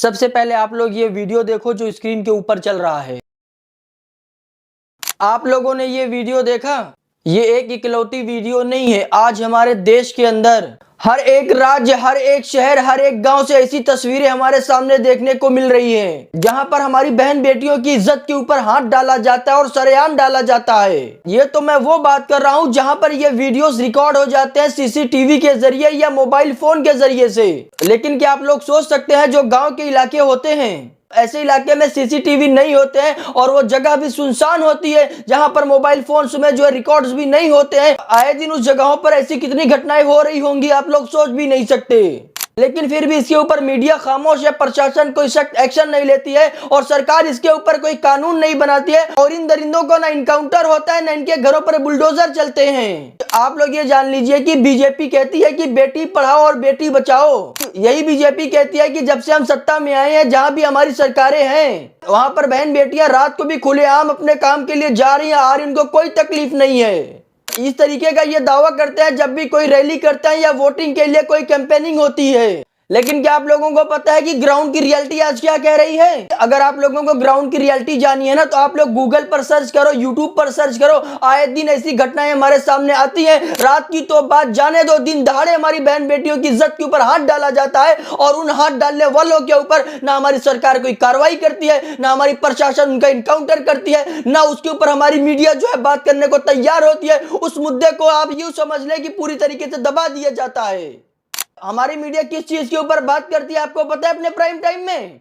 सबसे पहले आप लोग ये वीडियो देखो जो स्क्रीन के ऊपर चल रहा है। आप लोगों ने ये वीडियो देखा? ये एक इकलौती वीडियो नहीं है। आज हमारे देश के अंदर हर एक राज्य, हर एक शहर, हर एक गांव से ऐसी तस्वीरें हमारे सामने देखने को मिल रही हैं, जहां पर हमारी बहन बेटियों की इज्जत के ऊपर हाथ डाला जाता है और सरेआम डाला जाता है। ये तो मैं वो बात कर रहा हूं जहां पर ये वीडियोस रिकॉर्ड हो जाते हैं सीसीटीवी के जरिए या मोबाइल फोन के जरिए से। लेकिन क्या आप लोग सोच सकते हैं, जो गाँव के इलाके होते हैं, ऐसे इलाके में सीसीटीवी नहीं होते हैं और वो जगह भी सुनसान होती है, जहां पर मोबाइल फोन्स में जो है रिकॉर्ड्स भी नहीं होते हैं। आए दिन उस जगहों पर ऐसी कितनी घटनाएं हो रही होंगी, आप लोग सोच भी नहीं सकते। लेकिन फिर भी इसके ऊपर मीडिया खामोश है, प्रशासन कोई सख्त एक्शन नहीं लेती है और सरकार इसके ऊपर कोई कानून नहीं बनाती है और इन दरिंदों को ना इनकाउंटर होता है, ना इनके घरों पर बुलडोजर चलते हैं। आप लोग ये जान लीजिए कि बीजेपी कहती है कि बेटी पढ़ाओ और बेटी बचाओ। यही बीजेपी कहती है कि जब से हम सत्ता में आए हैं, जहां भी हमारी सरकारें हैं, वहां पर बहन बेटियां रात को भी खुलेआम अपने काम के लिए जा रही हैं, और इनको कोई तकलीफ नहीं है। इस तरीके का ये दावा करते हैं जब भी कोई रैली करते हैं या वोटिंग के लिए कोई कैंपेनिंग होती है। लेकिन क्या आप लोगों को पता है कि ग्राउंड की रियलिटी आज क्या कह रही है? अगर आप लोगों को ग्राउंड की रियलिटी जानी है ना, तो आप लोग गूगल पर सर्च करो, यूट्यूब पर सर्च करो। आए दिन ऐसी घटनाएं हमारे सामने आती हैं। रात की तो बात जाने दो, दिन दहाड़े हमारी बहन बेटियों की इज्जत के ऊपर हाथ डाला जाता है और उन हाथ डालने वालों के ऊपर ना हमारी सरकार कोई कार्रवाई करती है, ना हमारी प्रशासन उनका इनकाउंटर करती है, ना उसके ऊपर हमारी मीडिया जो है बात करने को तैयार होती है। उस मुद्दे को आप यूं समझ लें कि पूरी तरीके से दबा दिया जाता है। हमारी मीडिया किस चीज के ऊपर बात करती है आपको पता है? अपने प्राइम टाइम में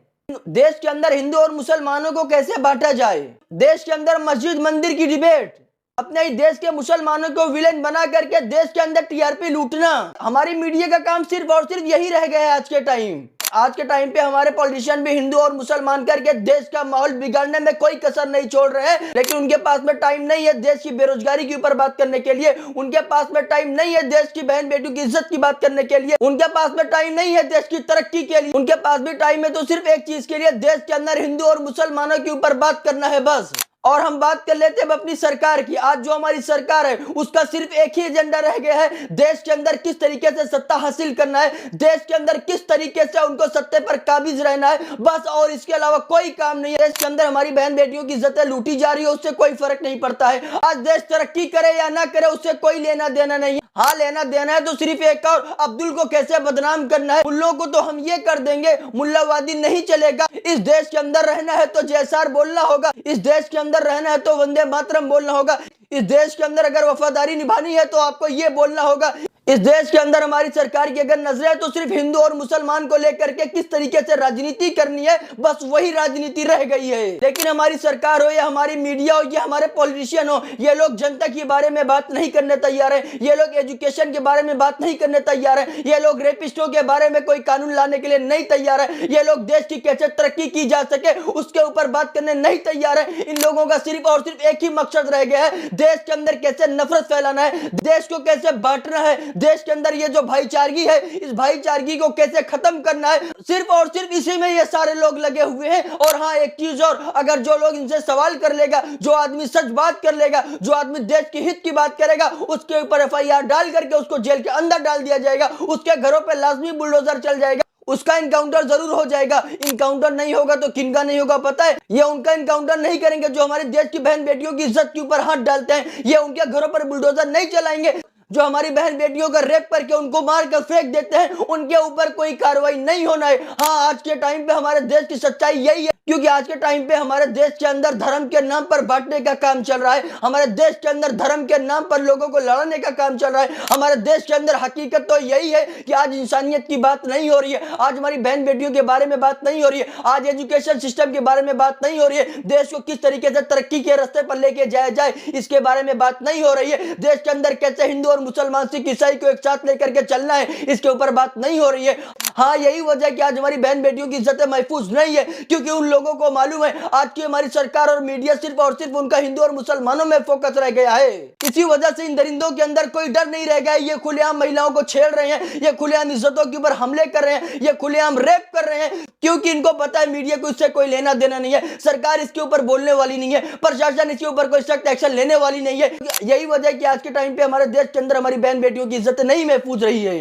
देश के अंदर हिंदू और मुसलमानों को कैसे बांटा जाए, देश के अंदर मस्जिद मंदिर की डिबेट, अपने ही देश के मुसलमानों को विलेन बना करके देश के अंदर टीआरपी लूटना, हमारी मीडिया का काम सिर्फ और सिर्फ यही रह गया है आज के टाइम। आज के टाइम पे हमारे पॉलिटिशियन भी हिंदू और मुसलमान करके देश का माहौल बिगाड़ने में कोई कसर नहीं छोड़ रहे हैं। लेकिन उनके पास में टाइम नहीं है देश की बेरोजगारी के ऊपर बात करने के लिए, उनके पास में टाइम नहीं है देश की बहन बेटियों की इज्जत की बात करने के लिए, उनके पास में टाइम नहीं है देश की तरक्की के लिए। उनके पास भी टाइम है तो सिर्फ एक चीज के लिए, देश के अंदर हिंदू और मुसलमानों के ऊपर बात करना है बस। और हम बात कर लेते हैं अपनी सरकार की। आज जो हमारी सरकार है उसका सिर्फ एक ही एजेंडा रह गया है, देश के अंदर किस तरीके से सत्ता हासिल करना है, देश के अंदर किस तरीके से उनको सत्ते पर काबिज रहना है बस। और इसके अलावा कोई काम नहीं है। देश के अंदर हमारी बहन बेटियों की इज्जतें लूटी जा रही है, उससे कोई फर्क नहीं पड़ता है। आज देश तरक्की करे या ना करे उससे कोई लेना देना नहीं है। हाँ, लेना देना है तो सिर्फ एक और, अब्दुल को कैसे बदनाम करना है, मुल्लों को तो हम ये कर देंगे, मुल्लावादी नहीं चलेगा। इस देश के अंदर रहना है तो जयसार बोलना होगा, इस देश के अंदर रहना है तो वंदे मातरम बोलना होगा, इस देश के अंदर अगर वफादारी निभानी है तो आपको ये बोलना होगा। इस देश के अंदर हमारी सरकार की अगर नजर है तो सिर्फ हिंदू और मुसलमान को लेकर के किस तरीके से राजनीति करनी है, बस वही राजनीति रह गई है। लेकिन हमारी सरकार हो या हमारी मीडिया हो या हमारे पॉलिटिशियन हो, ये लोग जनता के बारे में बात नहीं करने तैयार है, ये लोग एजुकेशन के बारे में बात नहीं करने तैयार है, ये लोग रेपिस्टों के बारे में कोई कानून लाने के लिए नहीं तैयार है, ये लोग देश की कैसे तरक्की की जा सके उसके ऊपर बात करने नहीं तैयार है। इन लोगों का सिर्फ और सिर्फ एक ही मकसद रह गया है, देश के अंदर कैसे नफरत फैलाना है, देश को कैसे बांटना है, देश के अंदर ये जो भाईचारगी है इस भाईचारगी को कैसे खत्म करना है। सिर्फ और सिर्फ इसी में ये सारे लोग लगे हुए हैं। और हाँ, एक चीज और, अगर जो लोग इनसे सवाल कर लेगा, जो आदमी सच बात कर लेगा, जो आदमी देश के हित की बात करेगा, उसके ऊपर एफआईआर डाल करके उसको जेल के अंदर डाल दिया जाएगा, उसके घरों पर लाजमी बुलडोजर चल जाएगा, उसका इनकाउंटर जरूर हो जाएगा। इनकाउंटर नहीं होगा तो किनका नहीं होगा पता है? ये उनका इनकाउंटर नहीं करेंगे जो हमारे देश की बहन बेटियों की इज्जत के ऊपर हाथ डालते हैं, ये उनके घरों पर बुलडोजर नहीं चलाएंगे। जो हमारी बहन बेटियों का रेप करके उनको मार कर फेंक देते हैं, उनके ऊपर कोई कार्रवाई नहीं होना है। हाँ, आज के टाइम पे हमारे देश की सच्चाई यही है, क्योंकि आज के टाइम पे हमारे देश के अंदर धर्म के नाम पर बांटने का काम चल रहा है, हमारे देश के अंदर धर्म के नाम पर लोगों को लड़ाने का काम चल रहा है। हमारे देश के अंदर हकीकत तो यही है कि आज इंसानियत की बात नहीं हो रही है, आज हमारी बहन बेटियों के बारे में बात नहीं हो रही है, आज एजुकेशन सिस्टम के बारे में बात नहीं हो रही है, देश को किस तरीके से तरक्की के रास्ते पर लेके जाया जाए इसके बारे में बात नहीं हो रही है, देश के अंदर कैसे हिंदू और मुसलमान सिख ईसाई को एक साथ लेकर के चलना है इसके ऊपर बात नहीं हो रही है। हाँ, यही वजह है कि आज हमारी बहन बेटियों की इज्जतें महफूज नहीं है, क्योंकि उन लोगों को मालूम है आज की हमारी सरकार और मीडिया सिर्फ और सिर्फ उनका हिंदू और मुसलमानों में फोकस रह गया है। इसी वजह से इन दरिंदों के अंदर कोई डर नहीं रह गया है। ये खुलेआम महिलाओं को छेड़ रहे हैं, ये खुलेआम इज्जतों के ऊपर हमले कर रहे हैं, ये खुलेआम रेप कर रहे हैं, क्योंकि इनको पता है मीडिया को इससे कोई लेना देना नहीं है, सरकार इसके ऊपर बोलने वाली नहीं है, प्रशासन इसके ऊपर कोई सख्त एक्शन लेने वाली नहीं है। यही वजह है कि आज के टाइम पे हमारे देश के अंदर हमारी बहन बेटियों की इज्जत नहीं महफूज रही है।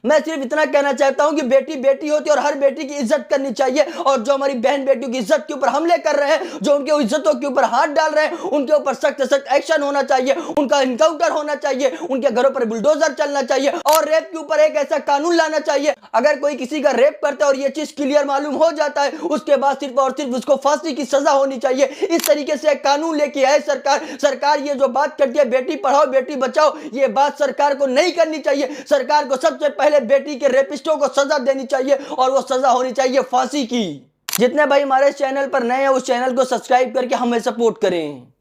मैं सिर्फ इतना कहना चाहता हूं कि बेटी बेटी होती है और हर बेटी की इज्जत करनी चाहिए। और जो हमारी बहन बेटियों की इज्जत के ऊपर हमले कर रहे हैं, जो उनके इज्जतों के ऊपर हाथ डाल रहे हैं, उनके ऊपर सख्त सख्त एक्शन होना चाहिए, उनका इनकाउंटर होना चाहिए, उनके घरों पर बुलडोजर चलना चाहिए और रेप के ऊपर एक ऐसा कानून लाना चाहिए, अगर कोई किसी का रेप करता है और ये चीज क्लियर मालूम हो जाता है, उसके बाद सिर्फ और सिर्फ उसको फांसी की सजा होनी चाहिए। इस तरीके से एक कानून लेके आए सरकार ये जो बात करती है बेटी पढ़ाओ बेटी बचाओ, ये बात सरकार को नहीं करनी चाहिए। सरकार को सबसे पहले बेटी के रेपिस्टों को सजा देनी चाहिए और वो सजा होनी चाहिए फांसी की। जितने भाई हमारे चैनल पर नए हैं उस चैनल को सब्सक्राइब करके हमें सपोर्ट करें।